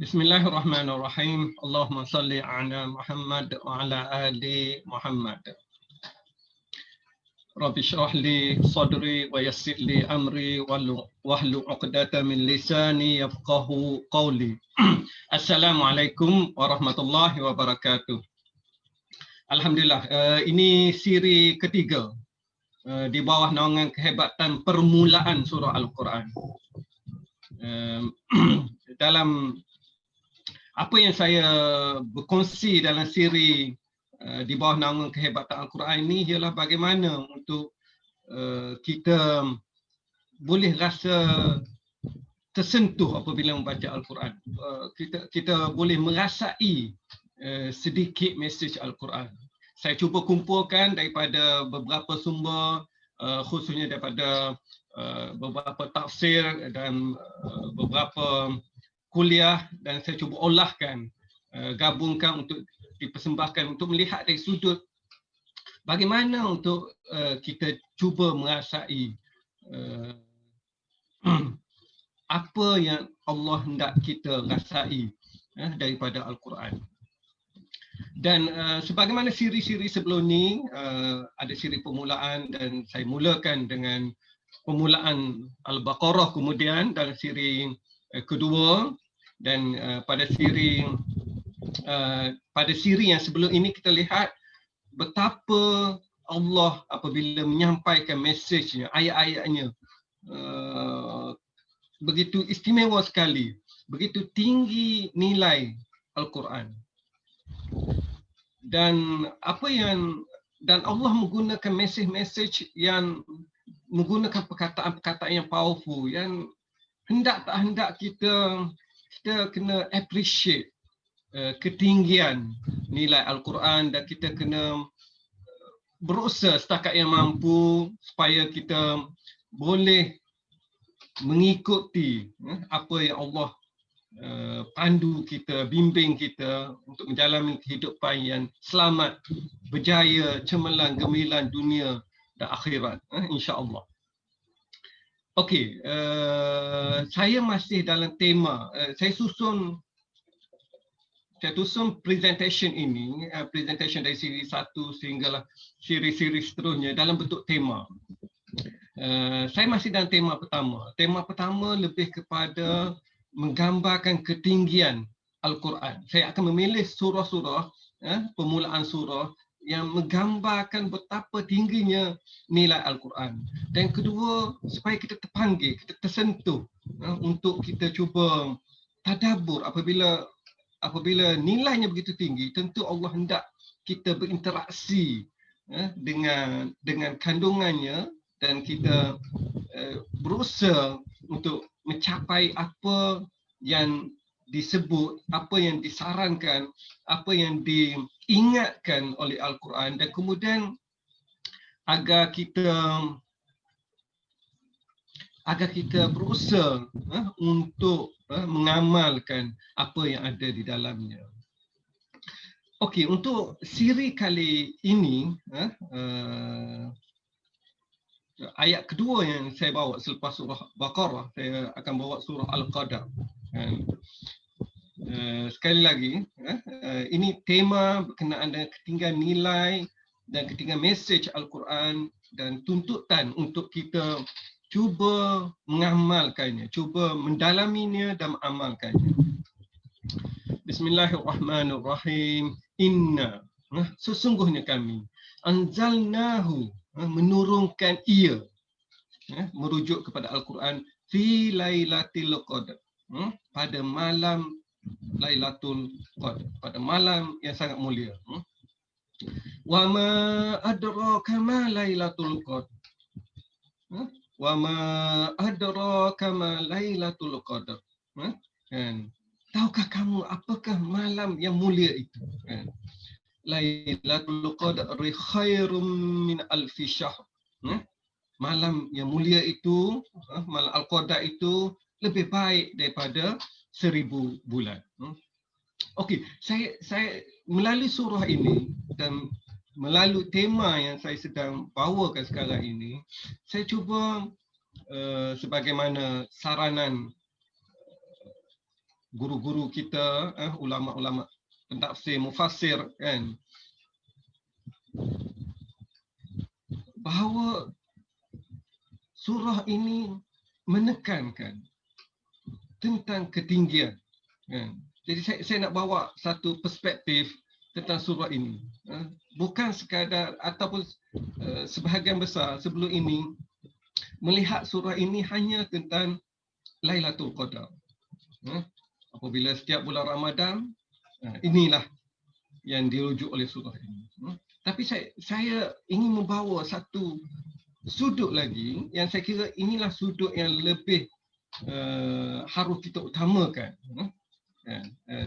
Bismillahirrahmanirrahim. Allahumma salli ala Muhammad wa ala ali Muhammad. Rabbi shrah li sadri wa yassir li amri wahlul 'uqdatam min lisani yafqahu qawli. Assalamualaikum warahmatullahi wabarakatuh. Alhamdulillah, ini siri ketiga di bawah naungan kehebatan permulaan surah Al-Quran. Dalam apa yang saya berkongsi dalam siri di bawah naungan kehebatan Al-Quran ini ialah bagaimana untuk kita boleh rasa tersentuh apabila membaca Al-Quran. Kita boleh merasai sedikit mesej Al-Quran. Saya cuba kumpulkan daripada beberapa sumber, khususnya daripada beberapa tafsir dan beberapa kuliah, dan saya cuba olahkan, gabungkan untuk dipersembahkan untuk melihat dari sudut bagaimana untuk kita cuba merasai apa yang Allah hendak kita rasai daripada Al-Quran. Dan sebagaimana siri-siri sebelum ni, ada siri permulaan dan saya mulakan dengan permulaan Al-Baqarah, kemudian dalam siri kedua, dan pada siri yang sebelum ini kita lihat betapa Allah apabila menyampaikan mesejnya, ayat-ayatnya begitu istimewa sekali, begitu tinggi nilai Al-Quran. Dan Allah menggunakan mesej-mesej yang menggunakan perkataan-perkataan yang powerful, yang hendak tak hendak kita kena appreciate ketinggian nilai Al-Quran, dan kita kena berusaha setakat yang mampu supaya kita boleh mengikuti apa yang Allah pandu kita, bimbing kita untuk menjalani kehidupan yang selamat, berjaya, cemerlang, gemilang dunia dan akhirat, insya-Allah. Okey, saya masih dalam tema, saya susun presentation ini, presentation dari siri 1 sehinggalah siri-siri seterusnya dalam bentuk tema. Saya masih dalam tema pertama. Tema pertama lebih kepada menggambarkan ketinggian Al-Quran. Saya akan memilih surah-surah, permulaan surah yang menggambarkan betapa tingginya nilai Al-Quran. Dan kedua, supaya kita terpanggil, kita tersentuh untuk kita cuba tadabbur apabila nilainya begitu tinggi, tentu Allah hendak kita berinteraksi dengan kandungannya, dan kita berusaha untuk mencapai apa yang disebut, apa yang disarankan, apa yang diingatkan oleh Al-Quran, dan kemudian agar kita berusaha untuk mengamalkan apa yang ada di dalamnya. Okey, untuk siri kali ini, ayat kedua yang saya bawa selepas surah Baqarah, saya akan bawa surah Al-Qadar. Sekali lagi, ini tema berkenaan dengan ketinggian nilai dan ketinggian mesej Al-Quran dan tuntutan untuk kita cuba mengamalkannya, cuba mendalaminya dan mengamalkannya. Bismillahirrahmanirrahim. Inna, sesungguhnya kami, anzalnahu, menurunkan ia, merujuk kepada Al-Quran, fi lailatul qadar, pada malam Lailatul Qadar, pada malam yang sangat mulia. Wa ma adraka ma Lailatul Qadar. Wa ma adraka ma Lailatul Qadar. Tahukah kamu apakah malam yang mulia itu? Lailatul Qadar khairum min alfi syahr. Malam yang mulia itu, malam Al-Qadar itu lebih baik daripada 1000 bulan. Okey, saya melalui surah ini dan melalui tema yang saya sedang bawakan sekarang ini, saya cuba sebagaimana saranan guru-guru kita, ulama-ulama pentafsir, mufassir kan, bahawa surah ini menekankan tentang ketinggian kan. Jadi saya nak bawa satu perspektif tentang surah ini. Bukan sekadar ataupun sebahagian besar sebelum ini melihat surah ini hanya tentang Lailatul Qadar. Apabila setiap bulan Ramadan, inilah yang dirujuk oleh surah ini. Tapi saya ingin membawa satu sudut lagi yang saya kira inilah sudut yang lebih harus kita utamakan.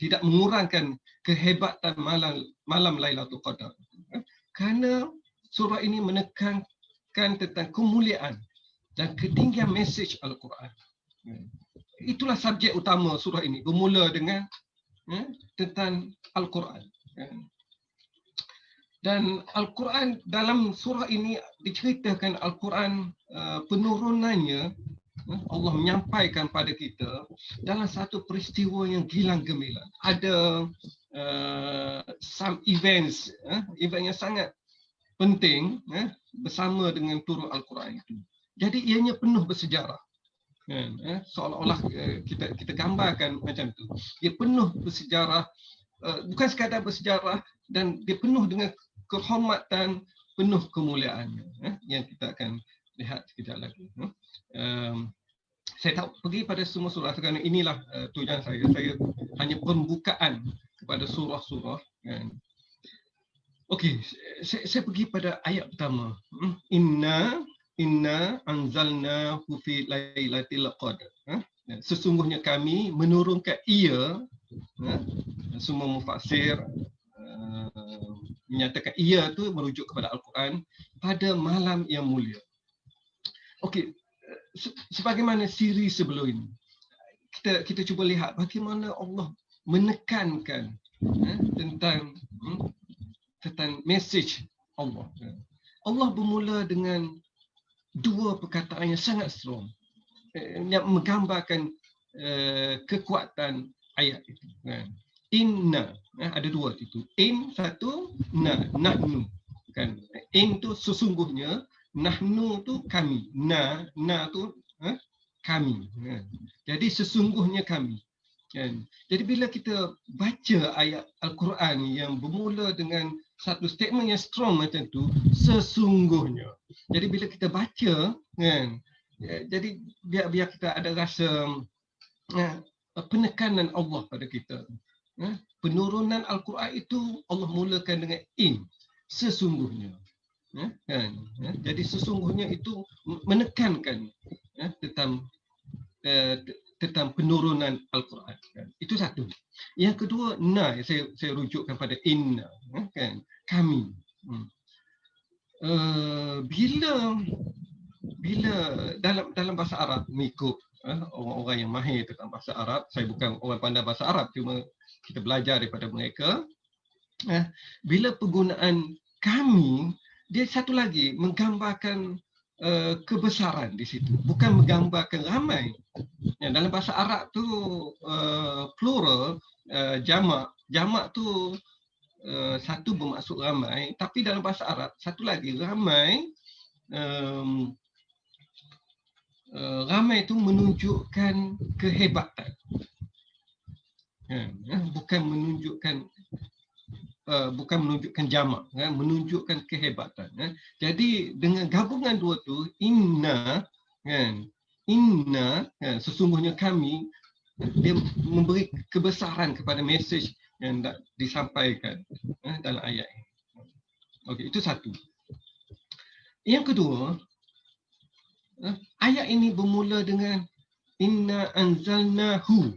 Tidak mengurangkan kehebatan malam Lailatul Qadar. Kerana surah ini menekankan tentang kemuliaan dan ketinggian mesej Al-Quran. Itulah subjek utama surah ini, bermula dengan tentang Al-Quran. Dan Al-Quran dalam surah ini diceritakan Al-Quran penurunannya Allah menyampaikan pada kita dalam satu peristiwa yang gilang gemilang. Ada some events, event yang sangat penting bersama dengan turun Al-Quran itu. Jadi ianya penuh bersejarah. Seolah-olah kita gambarkan macam tu. Dia penuh bersejarah, bukan sekadar bersejarah, dan dia penuh dengan kehormatan, penuh kemuliaannya, yang kita akan lihat sekejap lagi. Saya tak pergi pada semua surah kerana inilah tujuan saya. Saya hanya pembukaan kepada surah-surah. Okey, saya pergi pada ayat pertama. Inna anzalnahu fi lailatul qadar. Sesungguhnya kami menurunkan ia, semua mufassir menyatakan ia tu merujuk kepada Al-Quran pada malam yang mulia. Okey, sebagaimana siri sebelum ini, kita cuba lihat bagaimana Allah menekankan tentang mesej Allah. Allah bermula dengan dua perkataan yang sangat strong yang menggambarkan kekuatan ayat itu. Inna, ada dua itu. In satu, nahnu. Kan? In tu sesungguhnya, nahnu tu kami. Na tu kami. Jadi sesungguhnya kami. Kan? Jadi bila kita baca ayat Al-Quran yang bermula dengan satu statement yang strong macam tu, sesungguhnya. Jadi bila kita baca, kan? Jadi biar kita ada rasa penekanan Allah pada kita. Penurunan Al-Quran itu Allah mulakan dengan in, sesungguhnya. Jadi sesungguhnya itu menekankan tentang penurunan Al-Quran. Itu satu. Yang kedua, saya rujukkan pada inna, kan, kami. Bila dalam bahasa Arab, mengikut orang-orang yang mahir tentang bahasa Arab, saya bukan orang pandai bahasa Arab, cuma kita belajar daripada mereka. Bila penggunaan kami, dia satu lagi menggambarkan kebesaran di situ, bukan menggambarkan ramai. Dalam bahasa Arab tu plural, jamak tu satu bermaksud ramai, tapi dalam bahasa Arab satu lagi ramai. Ramai itu menunjukkan kehebatan, bukan menunjukkan jamak, menunjukkan kehebatan. Jadi dengan gabungan dua tu, inna, sesungguhnya kami, dia memberi kebesaran kepada mesej yang disampaikan dalam ayat ini. Okey, itu satu. Yang kedua, ayat ini bermula dengan inna anzalnahu.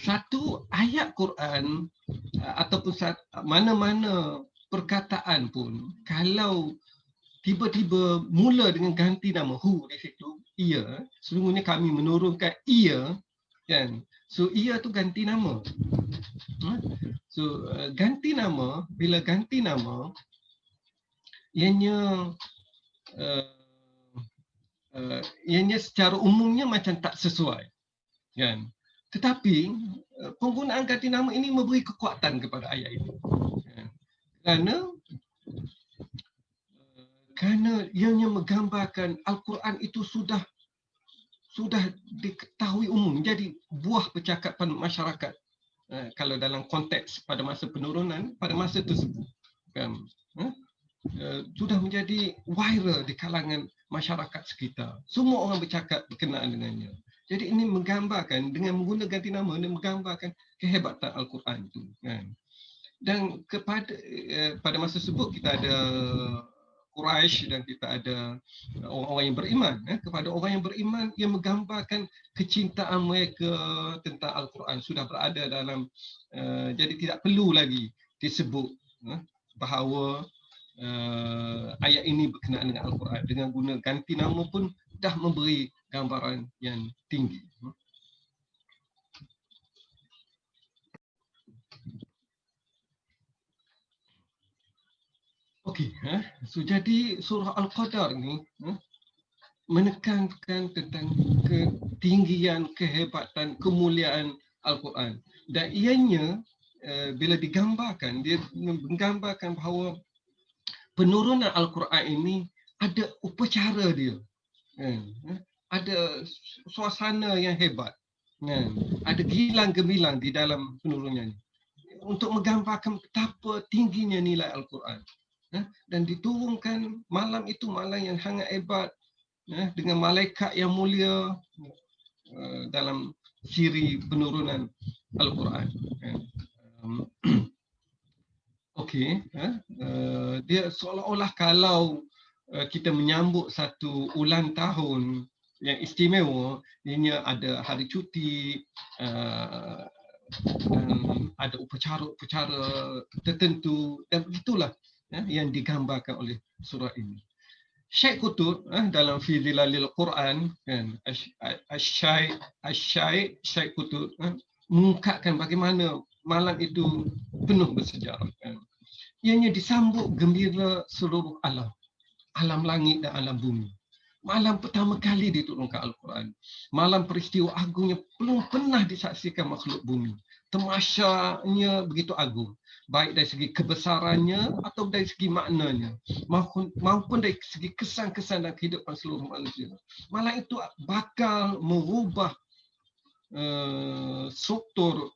Satu ayat Quran ataupun mana-mana perkataan pun, kalau tiba-tiba mula dengan ganti nama hu di situ, ia, sesungguhnya kami menurunkan ia, kan? So ia tu ganti nama. So ganti nama, bila ganti nama, ianya secara umumnya macam tak sesuai. kan. Tetapi penggunaan ganti nama ini memberi kekuatan kepada ayat ini, kan? Kerana ianya menggambarkan Al-Quran itu sudah diketahui umum, jadi buah percakapan masyarakat kalau dalam konteks pada masa penurunan pada masa tersebut, kan, sudah menjadi viral di kalangan masyarakat sekitar. Semua orang bercakap berkenaan dengannya. Jadi ini menggambarkan, dengan menggunakan ganti nama, ini menggambarkan kehebatan Al-Quran itu, kan. Dan pada masa tersebut kita ada Quraisy dan kita ada orang-orang yang beriman. Kepada orang yang beriman, ia menggambarkan kecintaan mereka tentang Al-Quran sudah berada dalam, jadi tidak perlu lagi disebut bahawa ayat ini berkenaan dengan Al-Quran. Dengan guna ganti nama pun dah memberi gambaran yang tinggi. Okey, so jadi surah Al-Qadar ni menekankan tentang ketinggian, kehebatan, kemuliaan Al-Quran. Dan ianya bila digambarkan, dia menggambarkan bahawa penurunan Al-Quran ini ada upacara dia, ada suasana yang hebat, ada gilang gemilang di dalam penurunannya untuk menggambarkan betapa tingginya nilai Al-Quran. Dan diturunkan malam itu, malam yang sangat hebat, dengan malaikat yang mulia dalam siri penurunan Al-Quran. Okey, dia seolah-olah kalau kita menyambut satu ulang tahun yang istimewa, ianya ada hari cuti, dan ada upacara-upacara tertentu, dan begitulah yang digambarkan oleh surah ini. Syekh Qutb dalam Fi Zilalil Quran, kan, Syekh Qutb mengungkapkan bagaimana malam itu penuh bersejarah, kan. Ianya disambut gembira seluruh alam, alam langit dan alam bumi. Malam pertama kali diturunkan Al-Quran, malam peristiwa agungnya belum pernah disaksikan makhluk bumi. Temasyanya begitu agung, baik dari segi kebesarannya atau dari segi maknanya, maupun dari segi kesan-kesan dan kehidupan seluruh manusia. Malam itu bakal merubah struktur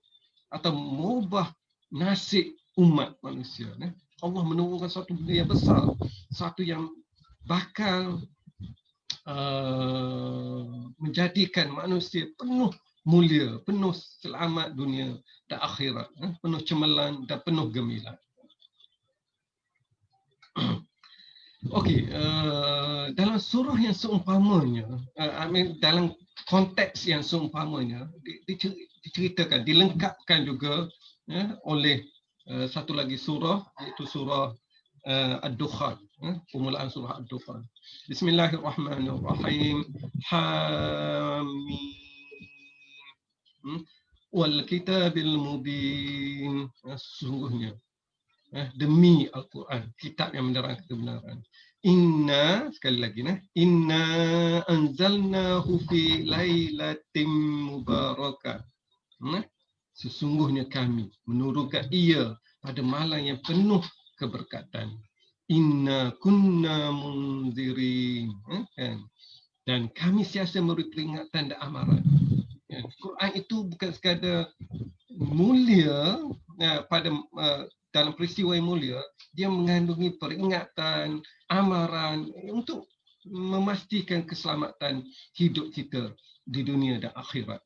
atau merubah nasib umat manusia. Allah menurunkan satu benda yang besar, satu yang bakal menjadikan manusia penuh mulia, penuh selamat dunia dan akhirat, penuh cemerlang dan penuh gemilang. Okey, dalam surah yang seumpamanya, dalam konteks yang seumpamanya, diceritakan, dilengkapkan juga oleh satu lagi surah, iaitu surah Ad-Dukhan, permulaan surah Ad-Dukhan. Bismillahirrahmanirrahim. Hamim. Wal kitabil mubin. Sesungguhnya, demi Al-Quran, kitab yang menerangkan kebenaran. Inna, sekali lagi, inna anzalnahu fi lailatin mubarakah. Sesungguhnya kami menurunkan ia pada malam yang penuh keberkatan. Inna kunna munzirin. Dan kami siasa memberi peringatan dan amaran. Quran itu bukan sekadar mulia pada dalam peristiwa yang mulia, dia mengandungi peringatan, amaran untuk memastikan keselamatan hidup kita di dunia dan akhirat.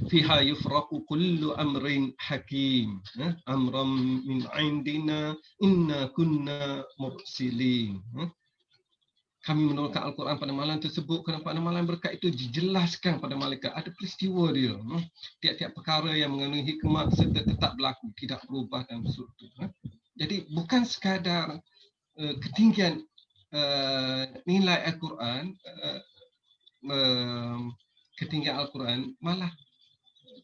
Fiha yufraqu kullu amrin hakim, amran min indina inna kunna mursilin. Kami menurunkan Al-Quran pada malam tersebut kerana pada malam berkat itu dijelaskan pada malaikat, ada peristiwa dia, tiap-tiap perkara yang mengandungi hikmah serta tetap berlaku, tidak berubah dan bersuatu. Jadi bukan sekadar ketinggian nilai Al-Quran, ketinggian Al-Quran, malah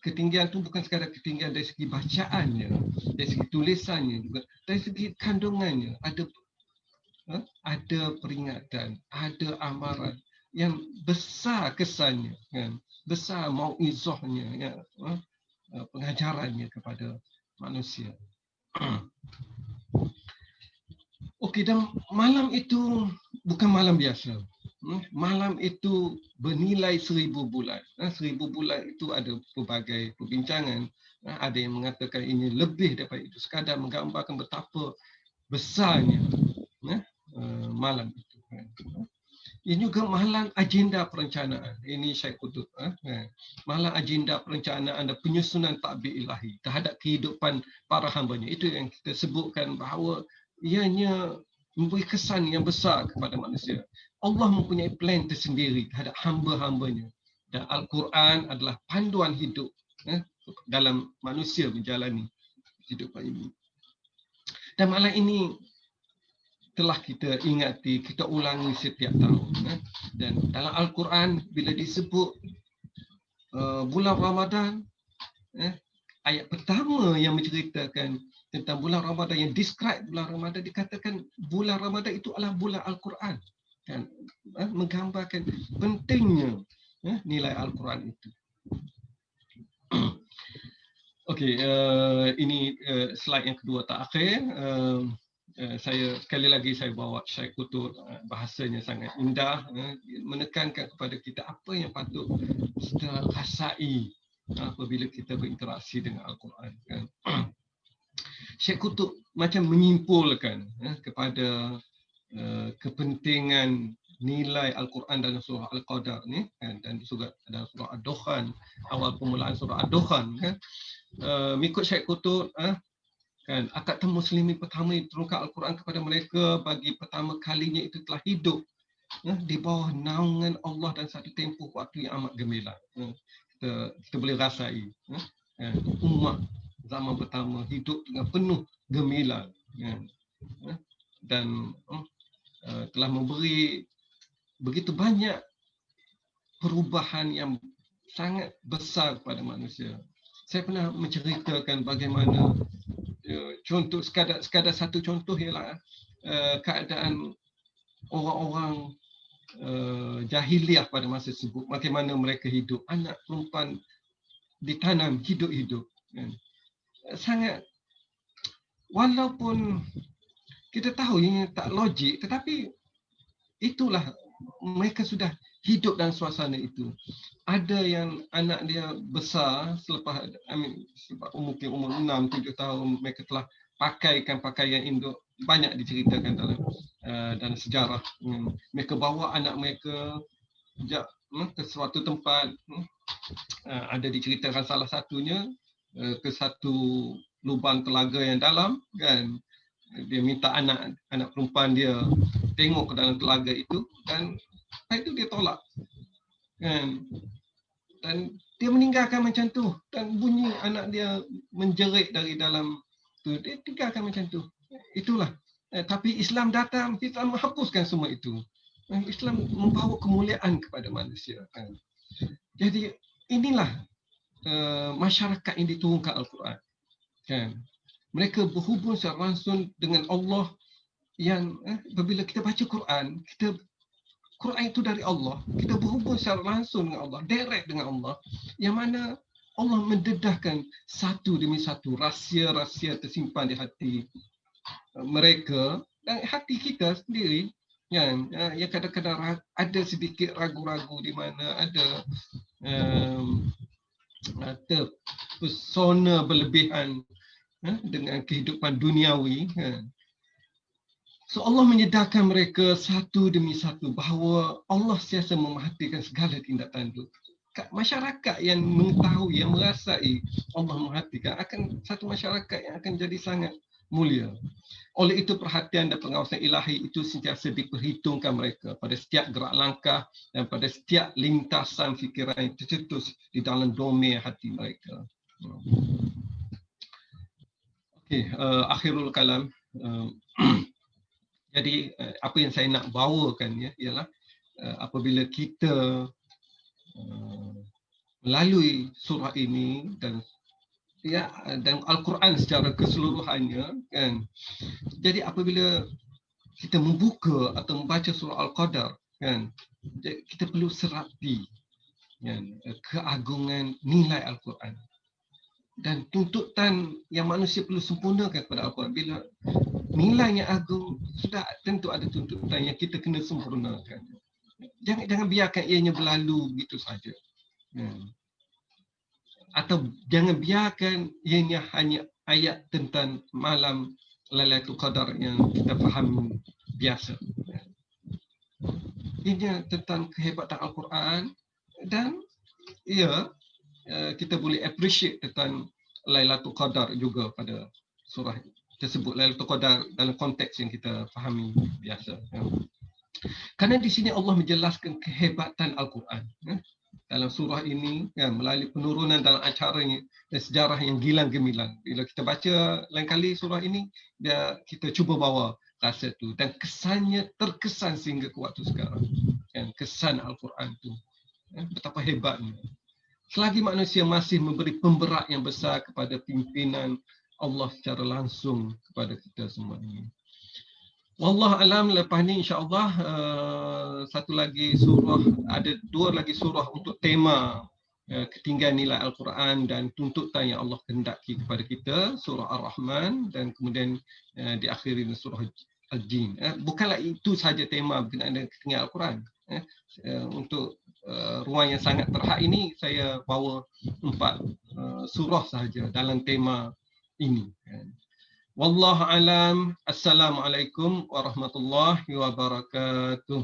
ketinggian itu bukan sekadar ketinggian dari segi bacaannya, dari segi tulisannya juga, dari segi kandungannya, ada peringatan, ada amaran, yang besar kesannya, kan, besar mauizahnya, ya, pengajarannya kepada manusia. Okey, dan malam itu bukan malam biasa. Malam itu bernilai 1000 bulan. 1000 bulan itu ada pelbagai perbincangan. Ada yang mengatakan ini lebih daripada itu, sekadar menggambarkan betapa besarnya malam itu. Ini juga malam agenda perencanaan. Ini Syekh Qutb. Malam agenda perencanaan dan penyusunan takbir ilahi terhadap kehidupan para hambanya. Itu yang kita sebutkan bahawa ianya memberi kesan yang besar kepada manusia. Allah mempunyai plan tersendiri terhadap hamba-hambanya. Dan Al-Quran adalah panduan hidup dalam manusia menjalani kehidupan ini. Dan malam ini telah kita ingati, kita ulangi setiap tahun. Dan dalam Al-Quran bila disebut bulan Ramadan, ayat pertama yang menceritakan tentang bulan Ramadan, yang describe bulan Ramadan, dikatakan bulan Ramadan itu adalah bulan Al-Quran. Dan menggambarkan pentingnya nilai Al-Quran itu. Okey, ini slide yang kedua terakhir. Saya sekali lagi saya bawa Syekh Qutb, bahasanya sangat indah, menekankan kepada kita apa yang patut kita rasai apabila kita berinteraksi dengan Al-Quran. Syekh Qutb macam menyimpulkan kepada kepentingan nilai Al-Quran dalam surah Al-Qadar ni, dan juga dalam surah Ad-Dukhan, awal permulaan surah Ad-Dukhan, mengikut Syekh Qutb, kan, akad muslimin pertama yang turunkan Al-Quran kepada mereka bagi pertama kalinya itu telah hidup di bawah naungan Allah dan satu tempoh waktu yang amat gemilang. Kita boleh rasai umat zaman pertama hidup dengan penuh gemilang, dan telah memberi begitu banyak perubahan yang sangat besar kepada manusia. Saya pernah menceritakan bagaimana contoh, sekadar satu contoh ialah keadaan orang-orang jahiliah pada masa tersebut, bagaimana mereka hidup, anak perempuan ditanam hidup-hidup. Sangat, walaupun kita tahu ini tak logik, tetapi itulah mereka sudah hidup dalam suasana itu. Ada yang anak dia besar selepas mungkin umur 6-7 tahun, mereka telah pakaikan pakaian induk. Banyak diceritakan dalam sejarah. Mereka bawa anak mereka ke suatu tempat. Ada diceritakan salah satunya ke satu lubang telaga yang dalam, kan. Dia minta anak perempuan dia tengok ke dalam telaga itu, dan itu dia tolak, kan. Dan dia meninggalkan macam tu, dan bunyi anak dia menjerit dari dalam tu, dia tinggalkan macam tu. Itulah. Tapi Islam datang, Islam menghapuskan semua itu. Islam membawa kemuliaan kepada manusia, kan. Jadi inilah masyarakat yang diturunkan Al-Quran, kan. Mereka berhubung secara langsung dengan Allah, yang apabila kita baca Quran, Quran itu dari Allah, kita berhubung secara langsung dengan Allah, direct dengan Allah, yang mana Allah mendedahkan satu demi satu rahsia-rahsia tersimpan di hati mereka dan hati kita sendiri, yang kadang-kadang ada sedikit ragu-ragu, di mana ada pesona berlebihan dengan kehidupan duniawi. So Allah menyedarkan mereka satu demi satu bahawa Allah sentiasa memerhatikan segala tindak tanduk. Masyarakat yang mengetahui, yang merasai Allah memerhatikan, akan satu masyarakat yang akan jadi sangat mulia. Oleh itu perhatian dan pengawasan ilahi itu sentiasa diperhitungkan mereka pada setiap gerak langkah dan pada setiap lintasan fikiran yang tercetus di dalam domain hati mereka. Okey, akhirul kalam. Jadi apa yang saya nak bawakan ialah apabila kita melalui surah ini dan Al-Quran secara keseluruhannya, kan. Jadi apabila kita membuka atau membaca surah Al-Qadar, kan. Kita perlu serati kan, keagungan nilai Al-Quran dan tuntutan yang manusia perlu sempurnakan kepada Al-Quran. Bila nilainya agung, sudah tentu ada tuntutan yang kita kena sempurnakan. Jangan biarkan ianya berlalu begitu saja. Atau jangan biarkan ianya hanya ayat tentang malam Lailatul Qadar yang kita fahami biasa. Ianya tentang kehebatan Al-Quran dan kita boleh appreciate tentang Lailatul Qadar juga pada surah tersebut. Lailatul Qadar dalam konteks yang kita fahami biasa. Kerana di sini Allah menjelaskan kehebatan Al-Quran. Dalam surah ini melalui penurunan dalam acaranya dan sejarah yang gilang gemilang. Bila kita baca lain kali surah ini, kita cuba bawa rasa tu dan kesannya terkesan sehingga ke waktu sekarang. Kesan Al-Quran tu betapa hebatnya. Selagi manusia masih memberi pemberat yang besar kepada pimpinan Allah secara langsung kepada kita semua ini. Wallah alam, lepas ni insya-Allah satu lagi surah, ada dua lagi surah untuk tema ketinggian nilai Al-Quran dan tuntutan yang Allah kehendaki kepada kita, surah Ar-Rahman dan kemudian diakhiri dengan surah Al-Jin. Bukanlah itu saja tema berkenaan dengan ketinggian Al-Quran. Untuk ruang yang sangat terhad ini, saya bawa 4 surah sahaja dalam tema ini. Wallahu alam. Assalamualaikum warahmatullahi wabarakatuh.